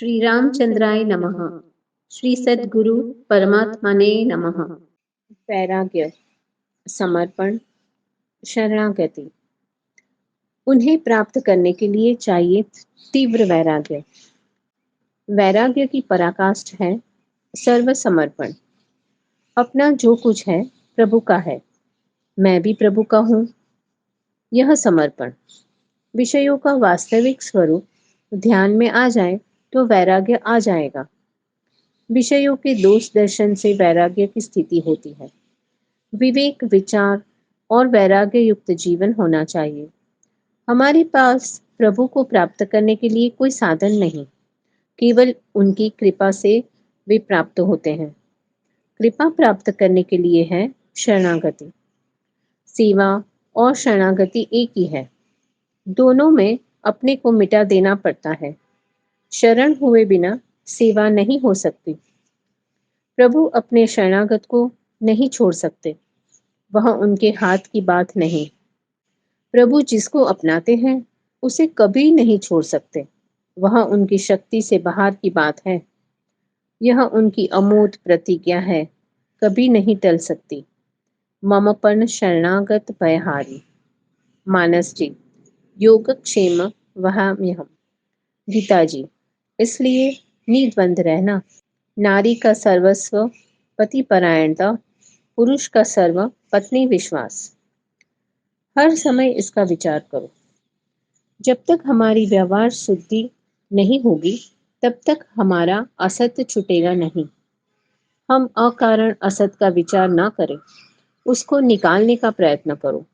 श्री रामचंद्राय नमः। श्री सद्गुरु परमात्मने नमः। वैराग्य, समर्पण, शरणागति। उन्हें प्राप्त करने के लिए चाहिए तीव्र वैराग्य। वैराग्य की पराकाष्ठ है सर्वसमर्पण। अपना जो कुछ है प्रभु का है, मैं भी प्रभु का हूँ। यह समर्पण। विषयों का वास्तविक स्वरूप ध्यान में आ जाए तो वैराग्य आ जाएगा। विषयों के दोष दर्शन से वैराग्य की स्थिति होती है। विवेक, विचार और वैराग्य युक्त जीवन होना चाहिए। हमारे पास प्रभु को प्राप्त करने के लिए कोई साधन नहीं, केवल उनकी कृपा से वे प्राप्त होते हैं। कृपा प्राप्त करने के लिए है शरणागति। सेवा और शरणागति एक ही है। दोनों में अपने को मिटा देना पड़ता है। शरण हुए बिना सेवा नहीं हो सकती। प्रभु अपने शरणागत को नहीं छोड़ सकते, वह उनके हाथ की बात नहीं। प्रभु जिसको अपनाते हैं उसे कभी नहीं छोड़ सकते, वह उनकी शक्ति से बाहर की बात है। यह उनकी अमोघ प्रतिज्ञा है, कभी नहीं टल सकती। ममपन शरणागत भयहारी। मानस जी, योगक्षेम वहाम्यहम्। गीता जी, इसलिए निद्वंद रहना। नारी का सर्वस्व पति परायणता, पुरुष का सर्व पत्नी विश्वास। हर समय इसका विचार करो। जब तक हमारी व्यवहार शुद्धि नहीं होगी तब तक हमारा असत्य छूटेगा नहीं। हम अकारण असत का विचार ना करें, उसको निकालने का प्रयत्न करो।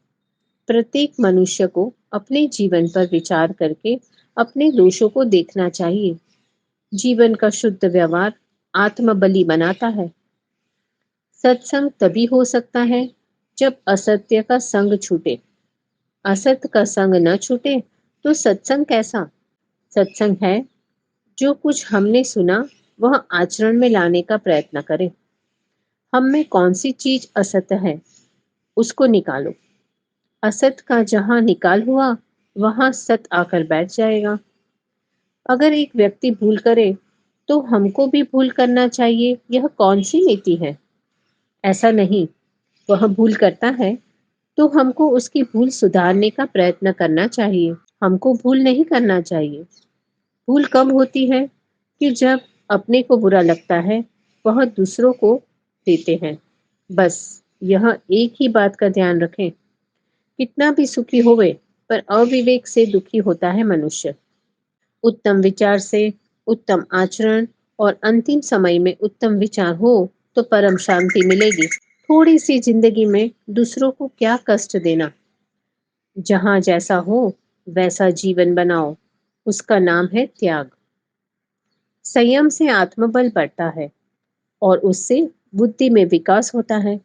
प्रत्येक मनुष्य को अपने जीवन पर विचार करके अपने दोषों को देखना चाहिए। जीवन का शुद्ध व्यवहार आत्मबलि बनाता है। सत्संग तभी हो सकता है जब असत्य का संग छूटे। असत्य का संग न छूटे तो सत्संग कैसा? सत्संग है जो कुछ हमने सुना वह आचरण में लाने का प्रयत्न करें। हम में कौन सी चीज असत्य है उसको निकालो। असत का जहां निकाल हुआ वहां सत आकर बैठ जाएगा। अगर एक व्यक्ति भूल करे तो हमको भी भूल करना चाहिए, यह कौन सी नीति है? ऐसा नहीं, वह भूल करता है तो हमको उसकी भूल सुधारने का प्रयत्न करना चाहिए। हमको भूल नहीं करना चाहिए। भूल कब होती है कि जब अपने को बुरा लगता है, वह दूसरों को देते हैं। बस यह एक ही बात का ध्यान रखें। कितना भी सुखी होवे पर अविवेक से दुखी होता है मनुष्य। उत्तम विचार से उत्तम आचरण और अंतिम समय में उत्तम विचार हो तो परम शांति मिलेगी। थोड़ी सी जिंदगी में दूसरों को क्या कष्ट देना। जहां जैसा हो वैसा जीवन बनाओ, उसका नाम है त्याग। संयम से आत्मबल बढ़ता है और उससे बुद्धि में विकास होता है।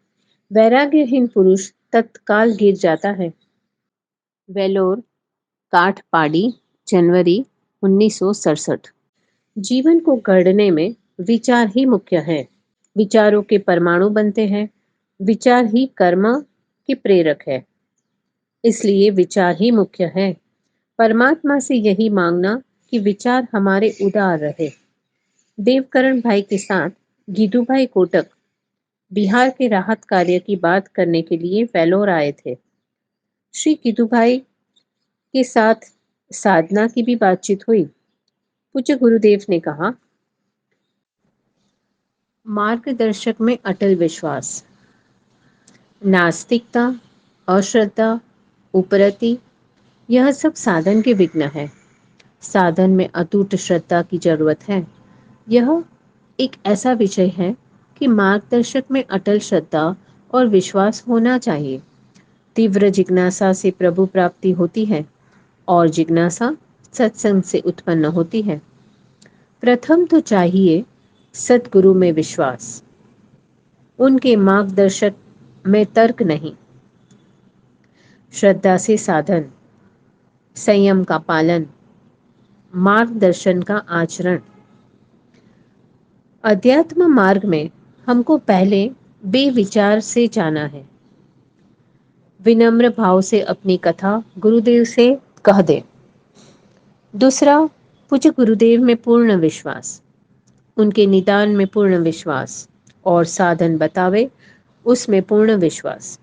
वैराग्यहीन पुरुष तत्काल गिर जाता है। वेलोर, काठपाड़ी, जनवरी 1967। जीवन को गढ़ने में विचार ही मुख्य है। विचारों के परमाणु बनते हैं। विचार ही कर्म के प्रेरक है, इसलिए विचार ही मुख्य है। परमात्मा से यही मांगना कि विचार हमारे उदार रहे। देवकरण भाई के साथ गीदू भाई कोटक बिहार के राहत कार्य की बात करने के लिए वेलोर आए थे। श्री गीदू भाई के साथ साधना की भी बातचीत हुई। पूज्य गुरुदेव ने कहा, मार्गदर्शक में अटल विश्वास। नास्तिकता, अश्रद्धा, उपरति, यह सब साधन के विघ्न है। साधन में अटूट श्रद्धा की जरूरत है। यह एक ऐसा विषय है कि मार्गदर्शक में अटल श्रद्धा और विश्वास होना चाहिए। तीव्र जिज्ञासा से प्रभु प्राप्ति होती है और जिज्ञासा सत्संग से उत्पन्न होती है। प्रथम तो चाहिए सद्गुरु में विश्वास, उनके मार्गदर्शक में तर्क नहीं। श्रद्धा से साधन, संयम का पालन, मार्गदर्शन का आचरण। अध्यात्म मार्ग में हमको पहले बेविचार से जाना है। विनम्र भाव से अपनी कथा गुरुदेव से कह दे। दूसरा, पूज्य गुरुदेव में पूर्ण विश्वास, उनके निदान में पूर्ण विश्वास और साधन बतावे उसमें पूर्ण विश्वास।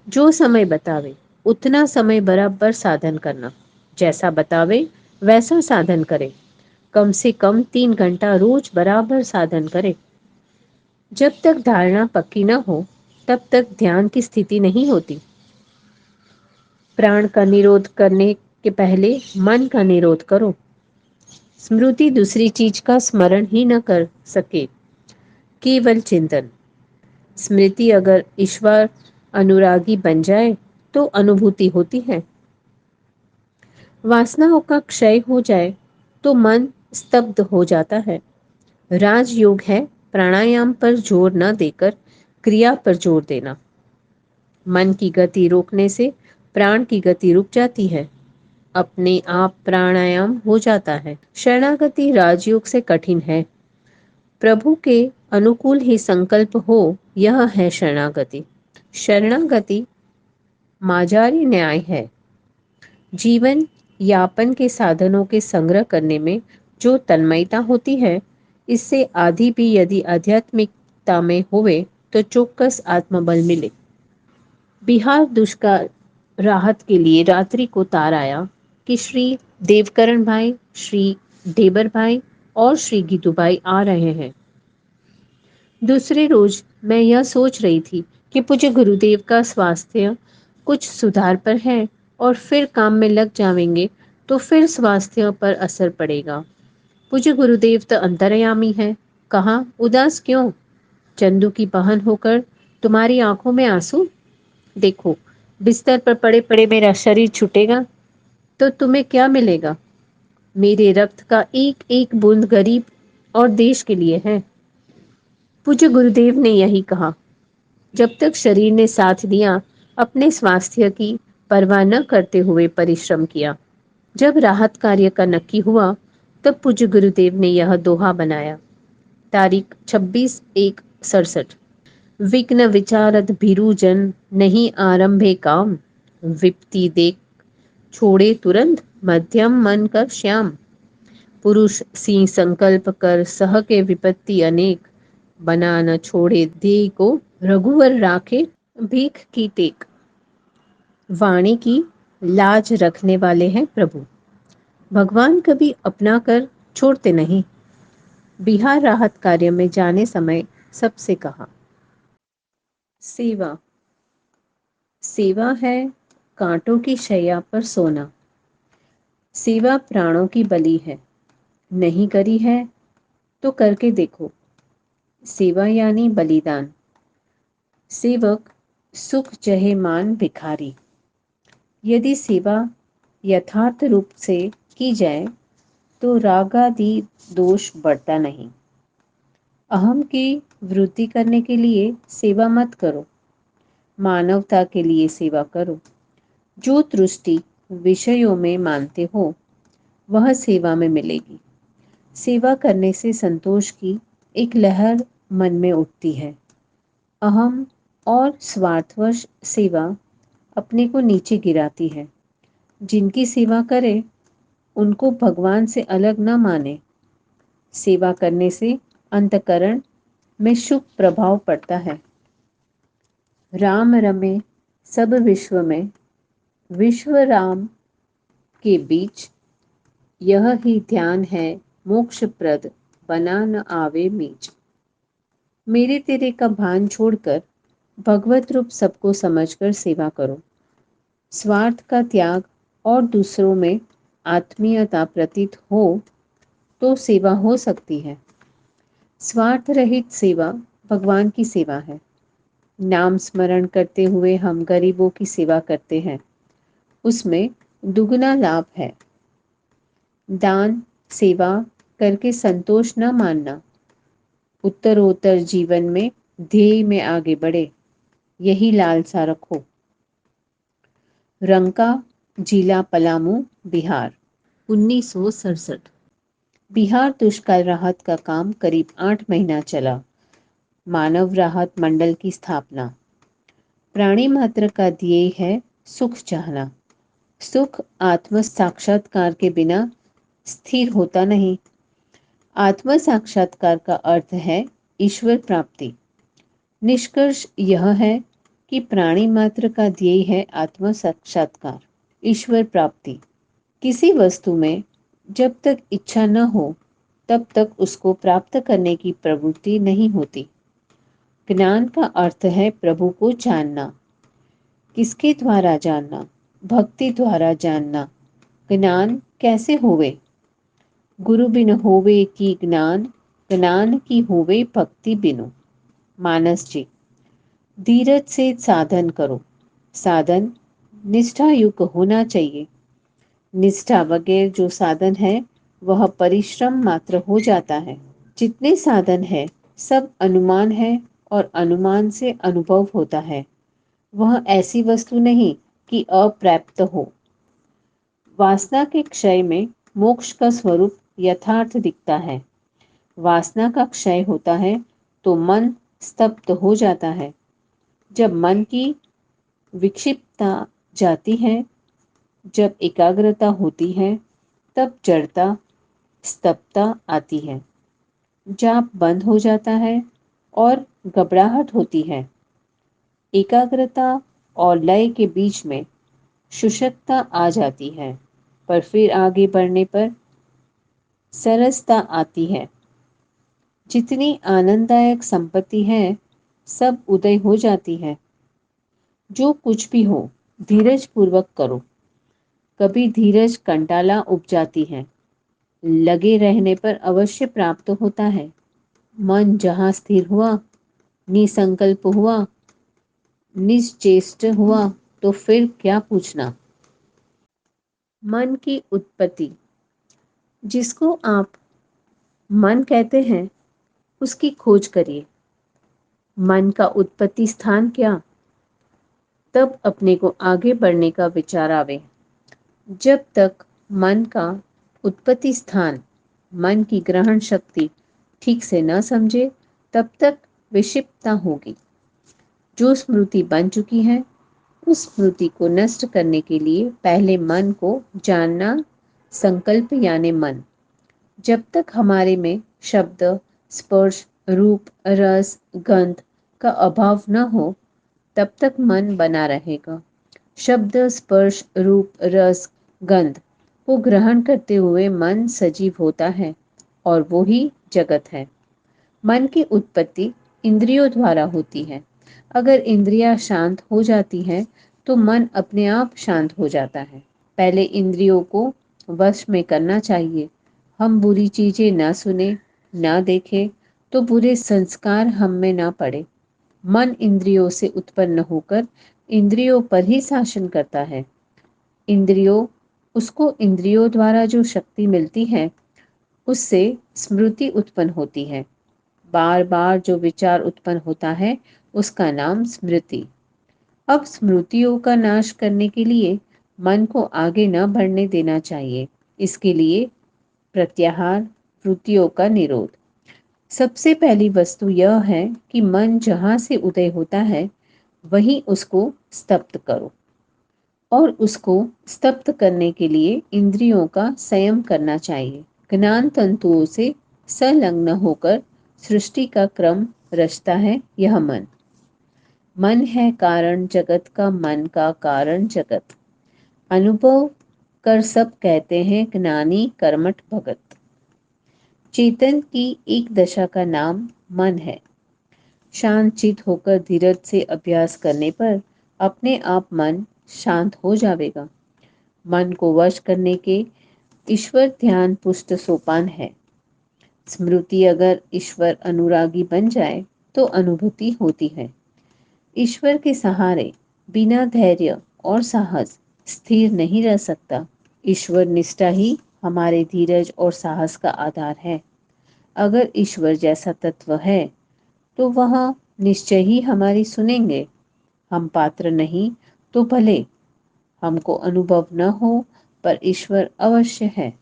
जो समय बतावे उतना समय बराबर साधन करना, जैसा बतावे वैसा साधन करे। कम से कम 3 घंटा रोज बराबर साधन करे। जब तक धारणा पक्की न हो तब तक ध्यान की स्थिति नहीं होती। प्राण का निरोध करने के पहले मन का निरोध करो। स्मृति दूसरी चीज का स्मरण ही न कर सके, केवल चिंतन। स्मृति अगर ईश्वर अनुरागी बन जाए तो अनुभूति होती है। वासनाओं का क्षय हो जाए तो मन स्तब्ध हो जाता है। राजयोग है प्राणायाम पर जोर न देकर क्रिया पर जोर देना। मन की गति रोकने से प्राण की गति रुक जाती है, अपने आप प्राणायाम हो जाता है। शरणागति राजयोग से कठिन है। प्रभु के अनुकूल ही संकल्प हो, यह है शरणागति। शरणागति माजारी न्याय है। जीवन यापन के साधनों के संग्रह करने में जो तन्मयता होती है, इससे आधी भी यदि आध्यात्मिकता में होवे तो चौक्कस आत्मबल मिले। बिहार दुष्काल राहत के लिए रात्रि को तार आया कि श्री देवकरण भाई, श्री देबर भाई और श्री गीतू भाई आ रहे हैं। दूसरे रोज मैं यह सोच रही थी कि पूज्य गुरुदेव का स्वास्थ्य कुछ सुधार पर है और फिर काम में लग जाएंगे तो फिर स्वास्थ्य पर असर पड़ेगा। पूज्य गुरुदेव तो अंतर्यामी है, कहाँ उदास क्यों? चंदू की बहन होकर तुम्हारी आंखों में आंसू? देखो, बिस्तर पर पड़े पड़े मेरा शरीर छूटेगा तो तुम्हें क्या मिलेगा? मेरे रक्त का एक एक बूंद गरीब और देश के लिए है। पूज्य गुरुदेव ने यही कहा। जब तक शरीर ने साथ दिया, अपने स्वास्थ्य की परवाह न करते हुए परिश्रम किया। जब राहत कार्य का नक्की हुआ तब पूज्य गुरुदेव ने यह दोहा बनाया। तारीख 26/1/67। विघ्न विचारत भीरु जन, नहीं आरंभे काम। विपत्ति देख छोड़े तुरंत, मध्यम मन कर श्याम। पुरुष सी संकल्प कर सह के विपत्ति अनेक, बना न छोड़े देह को रघुवर राखे भीख की टेक। वाणी की लाज रखने वाले हैं प्रभु। भगवान कभी अपना कर छोड़ते नहीं। बिहार राहत कार्य में जाने समय सबसे कहा, सेवा। सेवा है कांटों की शैया पर सोना। सेवा प्राणों की बलि है। नहीं करी है तो करके देखो। सेवा यानी बलिदान। सेवक सुख जहे मान भिखारी। यदि सेवा यथार्थ रूप से की जाए तो रागादि दोष बढ़ता नहीं। अहम की वृद्धि करने के लिए सेवा मत करो, मानवता के लिए सेवा करो। जो दृष्टि विषयों में मानते हो वह सेवा में मिलेगी। सेवा करने से संतोष की एक लहर मन में उठती है। अहम और स्वार्थवश सेवा अपने को नीचे गिराती है। जिनकी सेवा करे उनको भगवान से अलग न माने। सेवा करने से अंतकरण में शुभ प्रभाव पड़ता है। राम रमे सब विश्व में, विश्व राम के बीच। यह ही ध्यान है मोक्ष प्रद, बना न आवे मीच। मेरे तेरे का भान छोड़कर भगवत रूप सबको समझकर सेवा करो। स्वार्थ का त्याग और दूसरों में आत्मीयता प्रतीत हो तो सेवा हो सकती है। स्वार्थ रहित सेवा भगवान की सेवा है। नाम स्मरण करते हुए हम गरीबों की सेवा करते हैं, उसमें दुगना लाभ है। दान सेवा करके संतोष न मानना। उत्तरोत्तर जीवन में ध्येय में आगे बढ़े, यही लालसा रखो। रंका, जिला पलामू, बिहार, 1967। बिहार दुष्काल राहत का काम करीब 8 महीना चला। मानव राहत मंडल की स्थापना। प्राणी मात्र का ध्येय है सुख चाहना। सुख आत्म साक्षात्कार के बिना स्थिर होता नहीं। आत्म साक्षात्कार का अर्थ है ईश्वर प्राप्ति। निष्कर्ष यह है कि प्राणी मात्र का ध्येय है आत्म साक्षात्कार, ईश्वर प्राप्ति। किसी वस्तु में जब तक इच्छा न हो तब तक उसको प्राप्त करने की प्रवृत्ति नहीं होती। ज्ञान का अर्थ है प्रभु को जानना। किसके द्वारा जानना? भक्ति द्वारा जानना। ज्ञान कैसे होवे? गुरु बिन होवे की ज्ञान, ज्ञान की होवे भक्ति बिनु। मानस जी, धीरज से साधन करो। साधन निष्ठा युक्त होना चाहिए। निष्ठा बगैर जो साधन है वह परिश्रम मात्र हो जाता है। जितने साधन है सब अनुमान है और अनुमान से अनुभव होता है। वह ऐसी वस्तु नहीं कि अप्राप्त हो। वासना के क्षय में मोक्ष का स्वरूप यथार्थ दिखता है। वासना का क्षय होता है तो मन स्तब्ध हो जाता है। जब मन की विक्षिप्तता जाती है, जब एकाग्रता होती है, तब जड़ता, स्तब्धता आती है। जाप बंद हो जाता है और घबराहट होती है। एकाग्रता और लय के बीच में शुष्कता आ जाती है, पर फिर आगे बढ़ने पर सरसता आती है। जितनी आनंददायक संपत्ति है सब उदय हो जाती है। जो कुछ भी हो धीरज पूर्वक करो। कभी धीरज कंटाला उपजाती है, लगे रहने पर अवश्य प्राप्त होता है। मन जहाँ स्थिर हुआ, निसंकल्प हुआ, निश्चेष्ट हुआ, तो फिर क्या पूछना। मन की उत्पत्ति। जिसको आप मन कहते हैं उसकी खोज करिए। मन का उत्पत्ति स्थान क्या? तब अपने को आगे बढ़ने का विचार आवे। जब तक मन का उत्पत्ति स्थान, मन की ग्रहण शक्ति ठीक से न समझे तब तक विक्षिप्तता होगी। जो स्मृति बन चुकी है उस स्मृति को नष्ट करने के लिए पहले मन को जानना, संकल्प यानी मन। जब तक हमारे में शब्द, स्पर्श, रूप, रस, गंध का अभाव न हो तब तक मन बना रहेगा। शब्द, स्पर्श, रूप, रस, गंध को ग्रहण करते हुए मन सजीव होता है और वो ही जगत है। मन की उत्पत्ति इंद्रियों द्वारा होती है। अगर इंद्रियां शांत हो जाती हैं तो मन अपने आप शांत हो जाता है। पहले इंद्रियों को वश में करना चाहिए। हम बुरी चीजें ना सुने, ना देखें तो बुरे संस्कार हम में ना पड़े। मन इंद्रियों से उत्पन्न होकर इंद्रियों पर ही शासन करता है। उसको इंद्रियों द्वारा जो शक्ति मिलती है उससे स्मृति उत्पन्न होती है। बार बार जो विचार उत्पन्न होता है उसका नाम स्मृति। अब स्मृतियों का नाश करने के लिए मन को आगे न बढ़ने देना चाहिए। इसके लिए प्रत्याहार, वृत्तियों का निरोध। सबसे पहली वस्तु यह है कि मन जहाँ से उदय होता है वहीं उसको स्तब्ध करो और उसको स्तब्ध करने के लिए इंद्रियों का संयम करना चाहिए। ज्ञान तंतुओं से संलग्न होकर सृष्टि का क्रम रचता है यह मन। मन है कारण जगत का, मन का कारण जगत। अनुभव कर सब कहते हैं ज्ञानी कर्मठ भगत। चेतन की एक दशा का नाम मन है। शांत चित होकर धीरज से अभ्यास करने पर अपने आप मन शांत हो जाएगा। मन को वश करने के ईश्वर ध्यान पुष्ट सोपान है। स्मृति अगर ईश्वर अनुरागी बन जाए तो अनुभूति होती है। ईश्वर के सहारे बिना धैर्य और साहस स्थिर नहीं रह सकता। ईश्वर निष्ठा ही हमारे धीरज और साहस का आधार है। अगर ईश्वर जैसा तत्व है तो वह निश्चय ही हमारी सुनेंगे। हम पात्र नहीं तो भले हमको अनुभव न हो पर ईश्वर अवश्य है।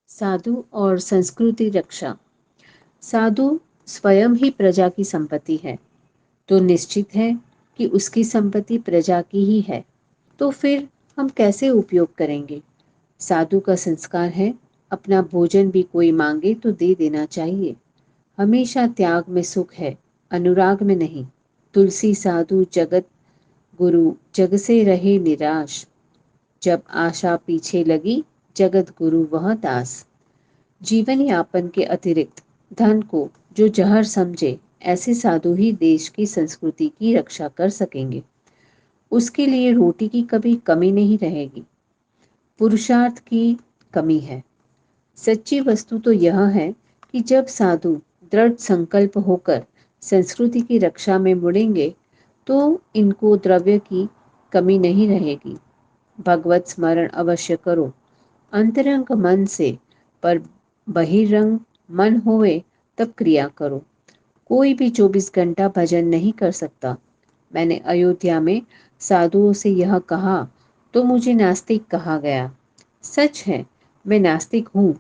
साधु और संस्कृति रक्षा। साधु स्वयं ही प्रजा की संपत्ति है तो निश्चित है कि उसकी संपत्ति प्रजा की ही है। तो फिर हम कैसे उपयोग करेंगे? साधु का संस्कार है अपना भोजन भी कोई मांगे तो दे देना चाहिए। हमेशा त्याग में सुख है, अनुराग में नहीं। तुलसी साधु जगत गुरु जग से रहे निराश। जब आशा पीछे लगी जगत गुरु वह दास। जीवन यापन के अतिरिक्त धन को जो जहर समझे, ऐसे साधु ही देश की संस्कृति की रक्षा कर सकेंगे। उसके लिए रोटी की कभी कमी नहीं रहेगी, पुरुषार्थ की कमी है। सच्ची वस्तु तो यह है कि जब साधु दृढ़ संकल्प होकर संस्कृति की रक्षा में मुड़ेंगे तो इनको द्रव्य की कमी नहीं रहेगी। भगवत स्मरण अवश्य करो अंतरंग मन से, पर बहिरंग मन होवे तब क्रिया करो। कोई भी 24 घंटा भजन नहीं कर सकता। मैंने अयोध्या में साधुओं से यह कहा तो मुझे नास्तिक कहा गया। सच है, मैं नास्तिक हूँ।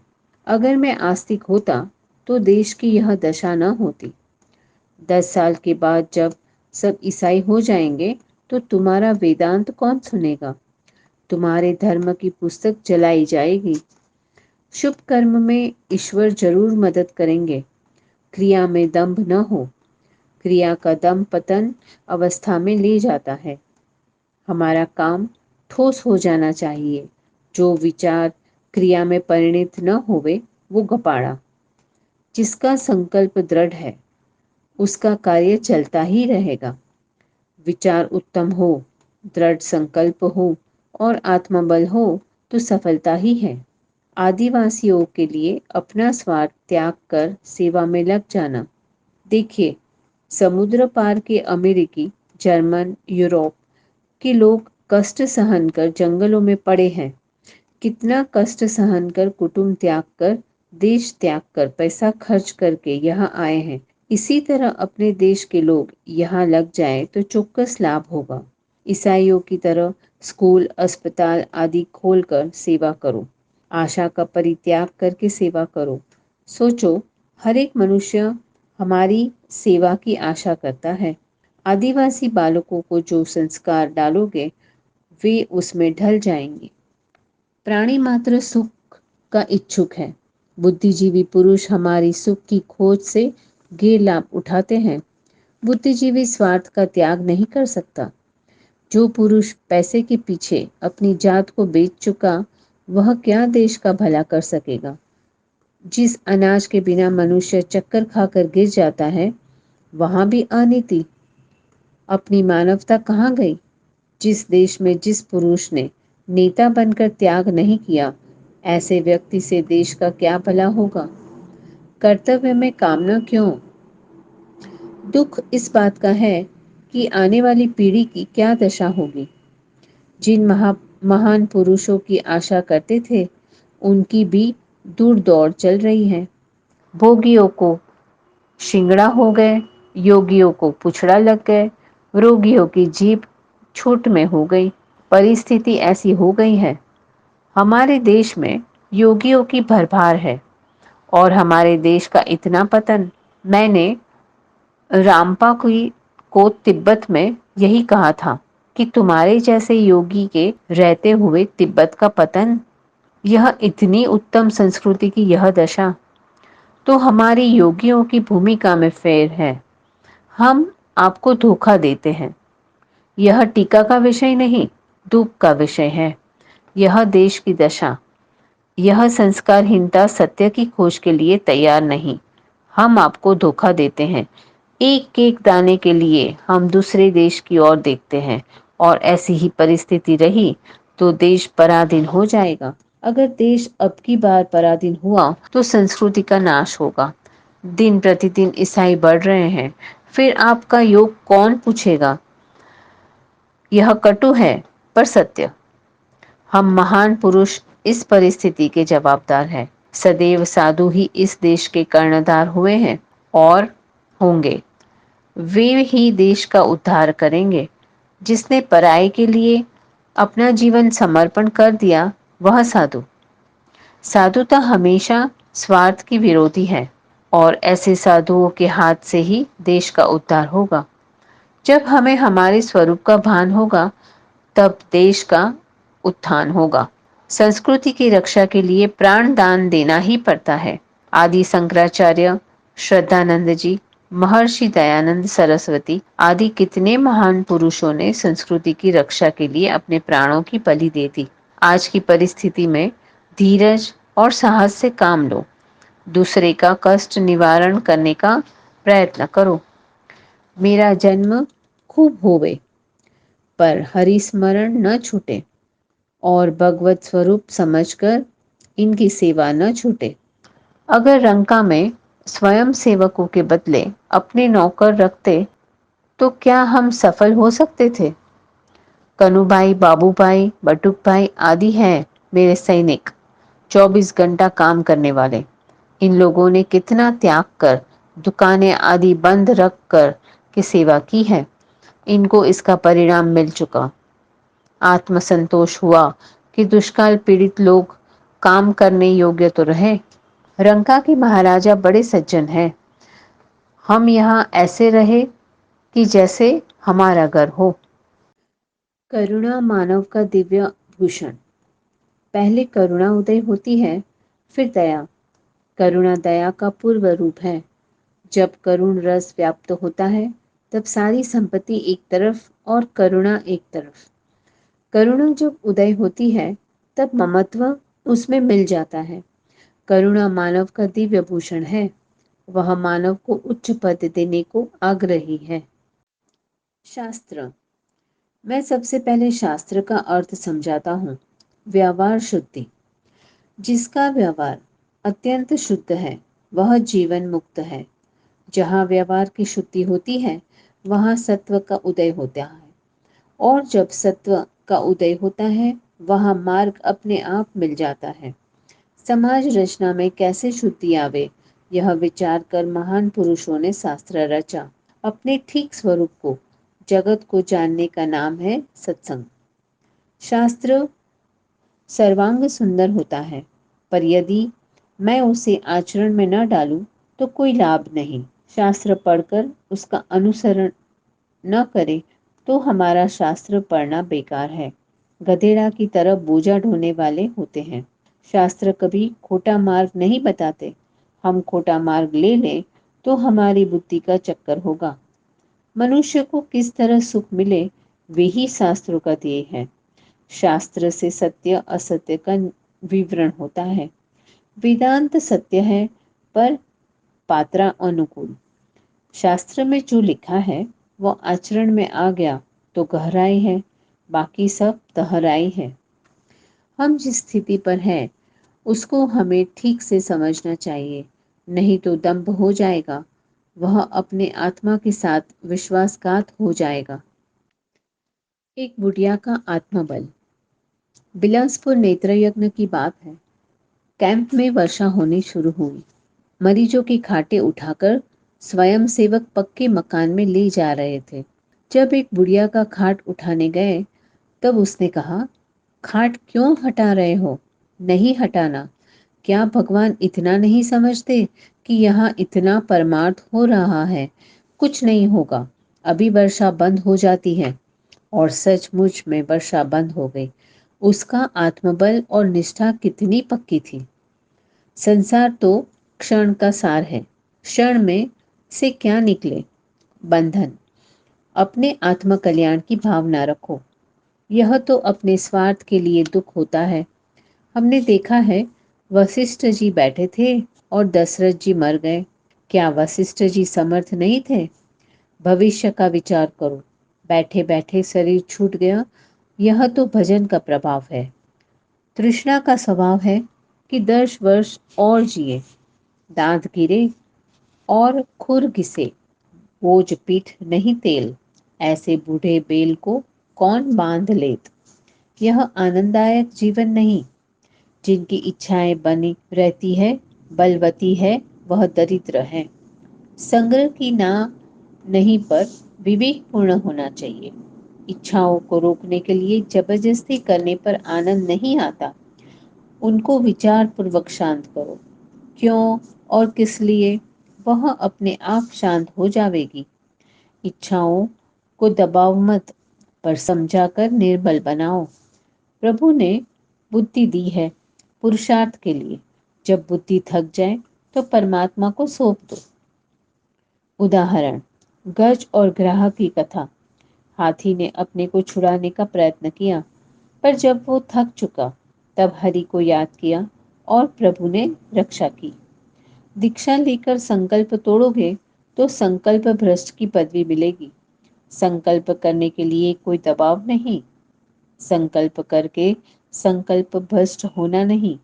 अगर मैं आस्तिक होता तो देश की यह दशा न होती। 10 साल के बाद जब सब ईसाई हो जाएंगे तो तुम्हारा वेदांत कौन सुनेगा? तुम्हारे धर्म की पुस्तक जलाई जाएगी। शुभ कर्म में ईश्वर जरूर मदद करेंगे। क्रिया में दंभ न हो। क्रिया का दम पतन अवस्था में ले जाता है। हमारा काम ठोस हो जाना चाहिए। जो विचार क्रिया में परिणित न होवे वो गपाड़ा। जिसका संकल्प दृढ़ है उसका कार्य चलता ही रहेगा। विचार उत्तम हो, दृढ़ संकल्प हो और आत्मबल हो तो सफलता ही है। आदिवासियों के लिए अपना स्वार्थ त्याग कर सेवा में लग जाना। देखिए, समुद्र पार के अमेरिकी, जर्मन, यूरोप के लोग कष्ट सहन कर जंगलों में पड़े हैं। कितना कष्ट सहन कर, कुटुंब त्याग कर, देश त्याग कर, पैसा खर्च करके यहाँ आए हैं। इसी तरह अपने देश के लोग यहाँ लग जाएं तो चौक्कस लाभ होगा। ईसाइयों की तरह स्कूल, अस्पताल आदि खोलकर सेवा करो। आशा का परित्याग करके सेवा करो। सोचो, हर एक मनुष्य हमारी सेवा की आशा करता है। आदिवासी बालकों को जो संस्कार डालोगे वे उसमें ढल जाएंगे। प्राणी मात्र सुख का इच्छुक है। बुद्धिजीवी पुरुष हमारी सुख की खोज से गैर लाभ उठाते हैं। बुद्धिजीवी स्वार्थ का त्याग नहीं कर सकता। जो पुरुष पैसे के पीछे अपनी जात को बेच चुका वह क्या देश का भला कर सकेगा? जिस अनाज के बिना मनुष्य चक्कर खाकर गिर जाता है वहां भी अनीति। अपनी मानवता कहाँ गई? जिस देश में जिस पुरुष ने नेता बनकर त्याग नहीं किया, ऐसे व्यक्ति से देश का क्या भला होगा? कर्तव्य में कामना क्यों? दुख इस बात का है कि आने वाली पीढ़ी की क्या दशा होगी। जिन महान पुरुषों की आशा करते थे उनकी भी दूर दौड़ चल रही है। भोगियों को शिंगड़ा हो गए, योगियों को पुछड़ा लग गए, रोगियों की जीभ छूट में हो गई। परिस्थिति ऐसी हो गई है। हमारे देश में योगियों की भरमार है और हमारे देश का इतना पतन। मैंने रामपा को तिब्बत में यही कहा था कि तुम्हारे जैसे योगी के रहते हुए तिब्बत का पतन, यह इतनी उत्तम संस्कृति की यह दशा, तो हमारी योगियों की भूमिका में फेर है। हम आपको धोखा देते हैं। यह टीका का विषय नहीं, दुख का विषय है। यह देश की दशा, यह संस्कारहीनता सत्य की खोज के लिए तैयार नहीं। हम आपको धोखा देते हैं। एक एक दाने के लिए हम दूसरे देश की ओर देखते हैं और ऐसी ही परिस्थिति रही तो देश पराधीन हो जाएगा। अगर देश अब की बार पराधीन हुआ तो संस्कृति का नाश होगा। दिन प्रतिदिन ईसाई बढ़ रहे हैं, फिर आपका योग कौन पूछेगा? यह कटु है पर सत्य। हम महान पुरुष इस परिस्थिति के जवाबदार हैं। सदैव साधु ही इस देश के कर्णधार हुए हैं और होंगे। वे ही देश का उद्धार करेंगे। जिसने पराये के लिए अपना जीवन समर्पण कर दिया वह साधु। साधुता हमेशा स्वार्थ की विरोधी है और ऐसे साधुओं के हाथ से ही देश का उद्धार होगा। जब हमें हमारे स्वरूप का भान होगा तब देश का उत्थान होगा। संस्कृति की रक्षा के लिए प्राण दान देना ही पड़ता है। आदि शंकराचार्य, श्रद्धानंद जी, महर्षि दयानंद सरस्वती आदि कितने महान पुरुषों ने संस्कृति की रक्षा के लिए अपने प्राणों की बलि दे दी। आज की परिस्थिति में धीरज और साहस से काम लो, दूसरे का कष्ट निवारण करने का प्रयत्न करो। मेरा जन्म खूब होवे, पर हरि स्मरण न छूटे, और भगवत स्वरूप समझकर इनकी सेवा न छूटे। अगर रंका में स्वयं सेवकों के बदले अपने नौकर रखते तो क्या हम सफल हो सकते थे? कनुभाई, बाबूभाई, बटुक भाई आदि हैं मेरे सैनिक, 24 घंटा काम करने वाले। इन लोगों ने कितना त्याग कर, दुकानें आदि बंद रख कर की सेवा की है। इनको इसका परिणाम मिल चुका। आत्मसंतोष हुआ कि दुष्काल पीड़ित लोग काम करने योग्य तो रहे। रंका के महाराजा बड़े सज्जन हैं। हम यहाँ ऐसे रहे कि जैसे हमारा घर हो। करुणा मानव का दिव्य भूषण। पहले करुणा उदय होती है, फिर दया। करुणा दया का पूर्व रूप है। जब करुण रस व्याप्त होता है, तब सारी संपत्ति एक तरफ और करुणा एक तरफ। करुणा जब उदय होती है, तब ममत्व उसमें मिल जाता है। करुणा मानव का दिव्य भूषण है। वह मानव को उच्च पद देने को आग्रही है। शास्त्र। मैं सबसे पहले शास्त्र का अर्थ समझाता हूँ। व्यवहार शुद्धि। जिसका व्यवहार अत्यंत शुद्ध है, वह जीवन मुक्त है। जहाँ व्यवहार की शुद्धि होती है, वहाँ सत्व का उदय होता है, और जब सत्व का उदय होता है, वहाँ मार्ग अपने आप मिल जाता है। समाज रचना में कैसे शुद्धि आवे, यह विचार कर महान पुरुषों ने शास्त्र रचा। अपने ठीक स्वरूप को, जगत को जानने का नाम है सत्संग। शास्त्र सर्वांग सुंदर होता है, पर यदि मैं उसे आचरण में न डालूं तो कोई लाभ नहीं। शास्त्र पढ़कर उसका अनुसरण न करें तो हमारा शास्त्र पढ़ना बेकार है। गधेड़ा की तरह बोझा ढोने वाले होते हैं। शास्त्र कभी खोटा मार्ग नहीं बताते। हम खोटा मार्ग ले लें तो हमारी बुद्धि का चक्कर होगा। मनुष्य को किस तरह सुख मिले, वही शास्त्रों का ध्येय है। शास्त्र से सत्य असत्य का विवरण होता है। वेदांत सत्य है, पर पात्रा अनुकूल। शास्त्र में जो लिखा है वो आचरण में आ गया तो गहराई है, बाकी सब तहराई है। हम जिस स्थिति पर हैं उसको हमें ठीक से समझना चाहिए, नहीं तो दंभ हो जाएगा। वह अपने आत्मा के साथ विश्वासघात हो जाएगा। एक बुढ़िया का आत्मबल। बिलासपुर नेत्र यज्ञ की बात है। कैंप में वर्षा होनी शुरू हुई। मरीजों की खाटें उठाकर स्वयं सेवक पक्के मकान में ले जा रहे थे। जब एक बुढ़िया का खाट उठाने गए, तब उसने कहा, खाट क्यों हटा रहे हो? नहीं हटाना। क्या भगवान इतना नहीं समझते कि यहाँ इतना परमार्थ हो रहा है? कुछ नहीं होगा, अभी वर्षा बंद हो जाती है। और सचमुच में वर्षा बंद हो गई। उसका आत्मबल और निष्ठा कितनी पक्की थी। संसार तो क्षण का सार है। क्षण में से क्या निकले? बंधन। अपने आत्म कल्याण की भावना रखो। यह तो अपने स्वार्थ के लिए दुख होता है। हमने देखा है, वशिष्ठ जी बैठे थे और दशरथ जी मर गए। क्या वशिष्ठ जी समर्थ नहीं थे? भविष्य का विचार करो। बैठे बैठे शरीर छूट गया, यह तो भजन का प्रभाव है। तृष्णा का स्वभाव है कि 10 वर्ष और जिए, दांत गिरे और खुर घिसे, बोझ पीठ नहीं तेल। ऐसे बूढ़े बेल को कौन बांध लेत? यह आनंददायक जीवन नहीं। जिनकी इच्छाएं बनी रहती है, बलवती है, वह दरिद्र है। संग्रह की ना नहीं, पर विवेक पूर्ण होना चाहिए। इच्छाओं को रोकने के लिए जबरदस्ती करने पर आनंद नहीं आता। उनको विचार पूर्वक शांत करो। क्यों और किस लिए, वह अपने आप शांत हो जाएगी। इच्छाओं को दबाव मत, पर समझाकर निर्बल बनाओ। प्रभु ने बुद्धि दी है पुरुषार्थ के लिए। जब बुद्धि थक जाए तो परमात्मा को सौंप दो। उदाहरण, गज और ग्राह की कथा। हाथी ने अपने को छुड़ाने का प्रयत्न किया, पर जब वो थक चुका तब हरि को याद किया और प्रभु ने रक्षा की। दीक्षा लेकर संकल्प तोड़ोगे तो संकल्प भ्रष्ट की पदवी मिलेगी। संकल्प करने के लिए कोई दबाव नहीं, संकल्प करके संकल्प भ्रष्ट होना नहीं।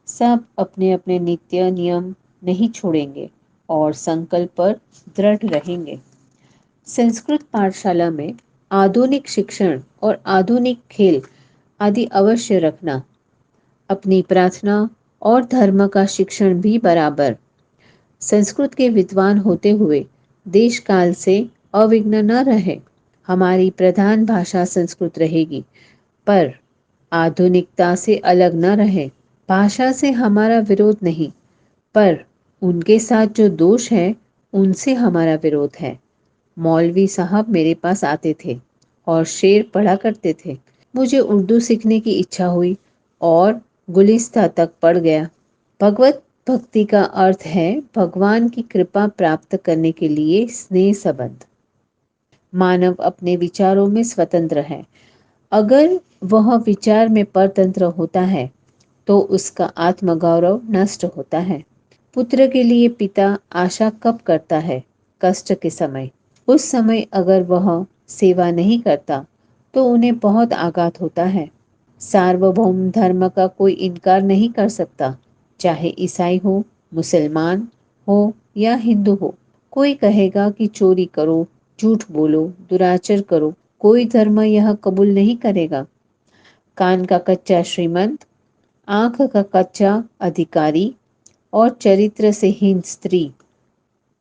सब अपने अपने नित्य नियम नहीं छोड़ेंगे और संकल्प पर दृढ़ रहेंगे। संस्कृत पाठशाला में आधुनिक शिक्षण और आधुनिक खेल आदि अवश्य रखना। अपनी प्रार्थना और धर्म का शिक्षण भी बराबर। संस्कृत के विद्वान होते हुए देश काल से अविघ्न न रहे। हमारी प्रधान भाषा संस्कृत रहेगी, पर आधुनिकता से अलग न रहे। भाषा से हमारा विरोध नहीं, पर उनके साथ जो दोष है उनसे हमारा विरोध है। मौलवी साहब मेरे पास आते थे और शेर पढ़ा करते थे। मुझे उर्दू सीखने की इच्छा हुई और गुलिस्ता तक पढ़ गया। भगवत भक्ति का अर्थ है भगवान की कृपा प्राप्त करने के लिए स्नेह संबंध। मानव अपने विचारों में स्वतंत्र है। अगर वह विचार में परतंत्र होता है तो उसका आत्मगौरव नष्ट होता है। पुत्र के लिए पिता आशा कब करता है? कष्ट के समय। उस समय अगर वह सेवा नहीं करता तो उन्हें बहुत आघात होता है। सार्वभौम धर्म का कोई इनकार नहीं कर सकता, चाहे ईसाई हो, मुसलमान हो या हिंदू हो। कोई कहेगा कि चोरी करो, झूठ बोलो, दुराचर करो, कोई धर्म यह कबूल नहीं करेगा। कान का कच्चा श्रीमंत, आंख का कच्चा अधिकारी और चरित्र से हीन स्त्री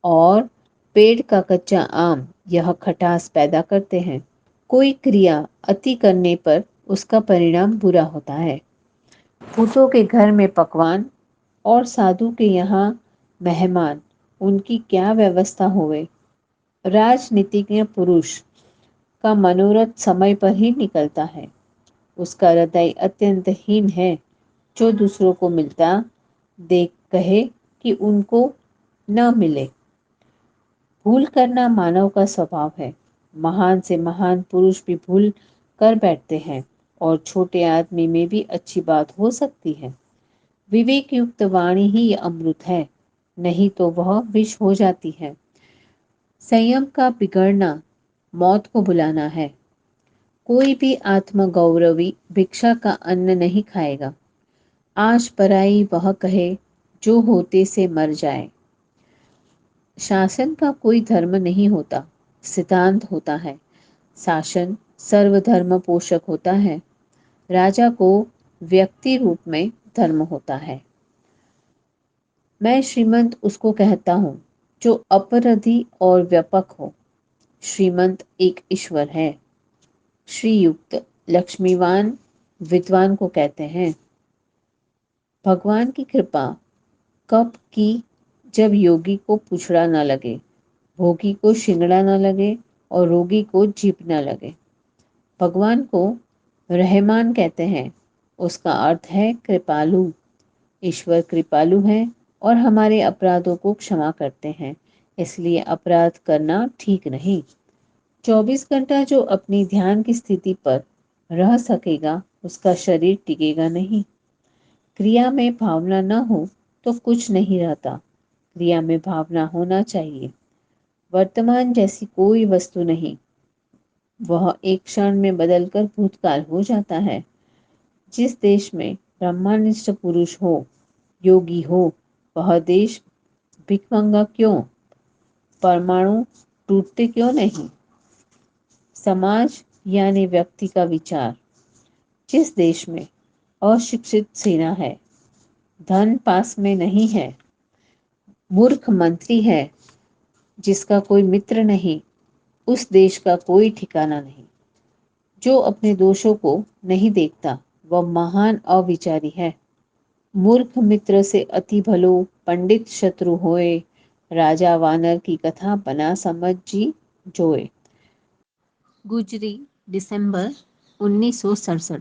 और पेड़ का कच्चा आम यह खटास पैदा करते हैं। कोई क्रिया अति करने पर उसका परिणाम बुरा होता है। भूतों के घर में पकवान और साधु के यहाँ मेहमान, उनकी क्या व्यवस्था होवे। राजनीतिज्ञ पुरुष का मनोरथ समय पर ही निकलता है। उसका हृदय अत्यंत हीन है जो दूसरों को मिलता देख कहे कि उनको न मिले। भूल करना मानव का स्वभाव है। महान से महान पुरुष भी भूल कर बैठते हैं और छोटे आदमी में भी अच्छी बात हो सकती है। विवेक युक्त वाणी ही अमृत है, नहीं तो वह विष हो जाती है। संयम का बिगड़ना मौत को बुलाना है। कोई भी आत्मगौरवी भिक्षा का अन्न नहीं खाएगा। आज पराई वह कहे जो होते से मर जाए। शासन का कोई धर्म नहीं होता, सिद्धांत होता है। शासन सर्वधर्म पोषक होता है। राजा को व्यक्ति रूप में धर्म होता है। मैं श्रीमंत उसको कहता हूँ जो अपराधी और व्यापक हो। श्रीमंत एक ईश्वर है। श्रीयुक्त लक्ष्मीवान विद्वान को कहते हैं। भगवान की कृपा कब की? जब योगी को पुछड़ा न लगे, भोगी को शिंगड़ा न लगे और रोगी को जीप न लगे। भगवान को रहमान कहते हैं। उसका अर्थ है कृपालु। ईश्वर कृपालु है और हमारे अपराधों को क्षमा करते हैं, इसलिए अपराध करना ठीक नहीं। 24 घंटा जो अपनी ध्यान की स्थिति पर रह सकेगा उसका शरीर टिकेगा नहीं। क्रिया में भावना न हो तो कुछ नहीं रहता। क्रिया में भावना होना चाहिए। वर्तमान जैसी कोई वस्तु नहीं, वह एक क्षण में बदलकर भूतकाल हो जाता है। जिस देश में ब्रह्मनिष्ठ पुरुष हो, योगी हो, वह देश भिखमंगा क्यों? परमाणु टूटते क्यों नहीं? समाज यानी व्यक्ति का विचार। जिस देश में अशिक्षित सेना है, धन पास में नहीं है, मूर्ख मंत्री है जिसका कोई मित्र नहीं, उस देश का कोई ठिकाना नहीं। जो अपने दोषों को नहीं देखता वह महान अविचारी है। मूर्ख मित्र से अति भलो पंडित शत्रु होए। राजा वानर की कथा बना समझ जी जोए। गुजरी दिसंबर 1967।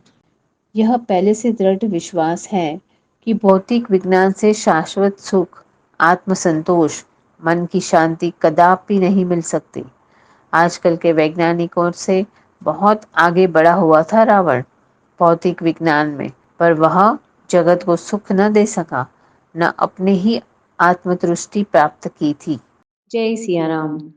यह पहले से दृढ़ विश्वास है कि भौतिक विज्ञान से शाश्वत सुख, आत्मसंतोष, मन की शांति कदापि नहीं मिल सकती। आजकल के वैज्ञानिकों से बहुत आगे बढ़ा हुआ था रावण भौतिक विज्ञान में, पर वह जगत को सुख न दे सका, न अपने ही आत्मतृष्टि प्राप्त की थी। जय सिया राम।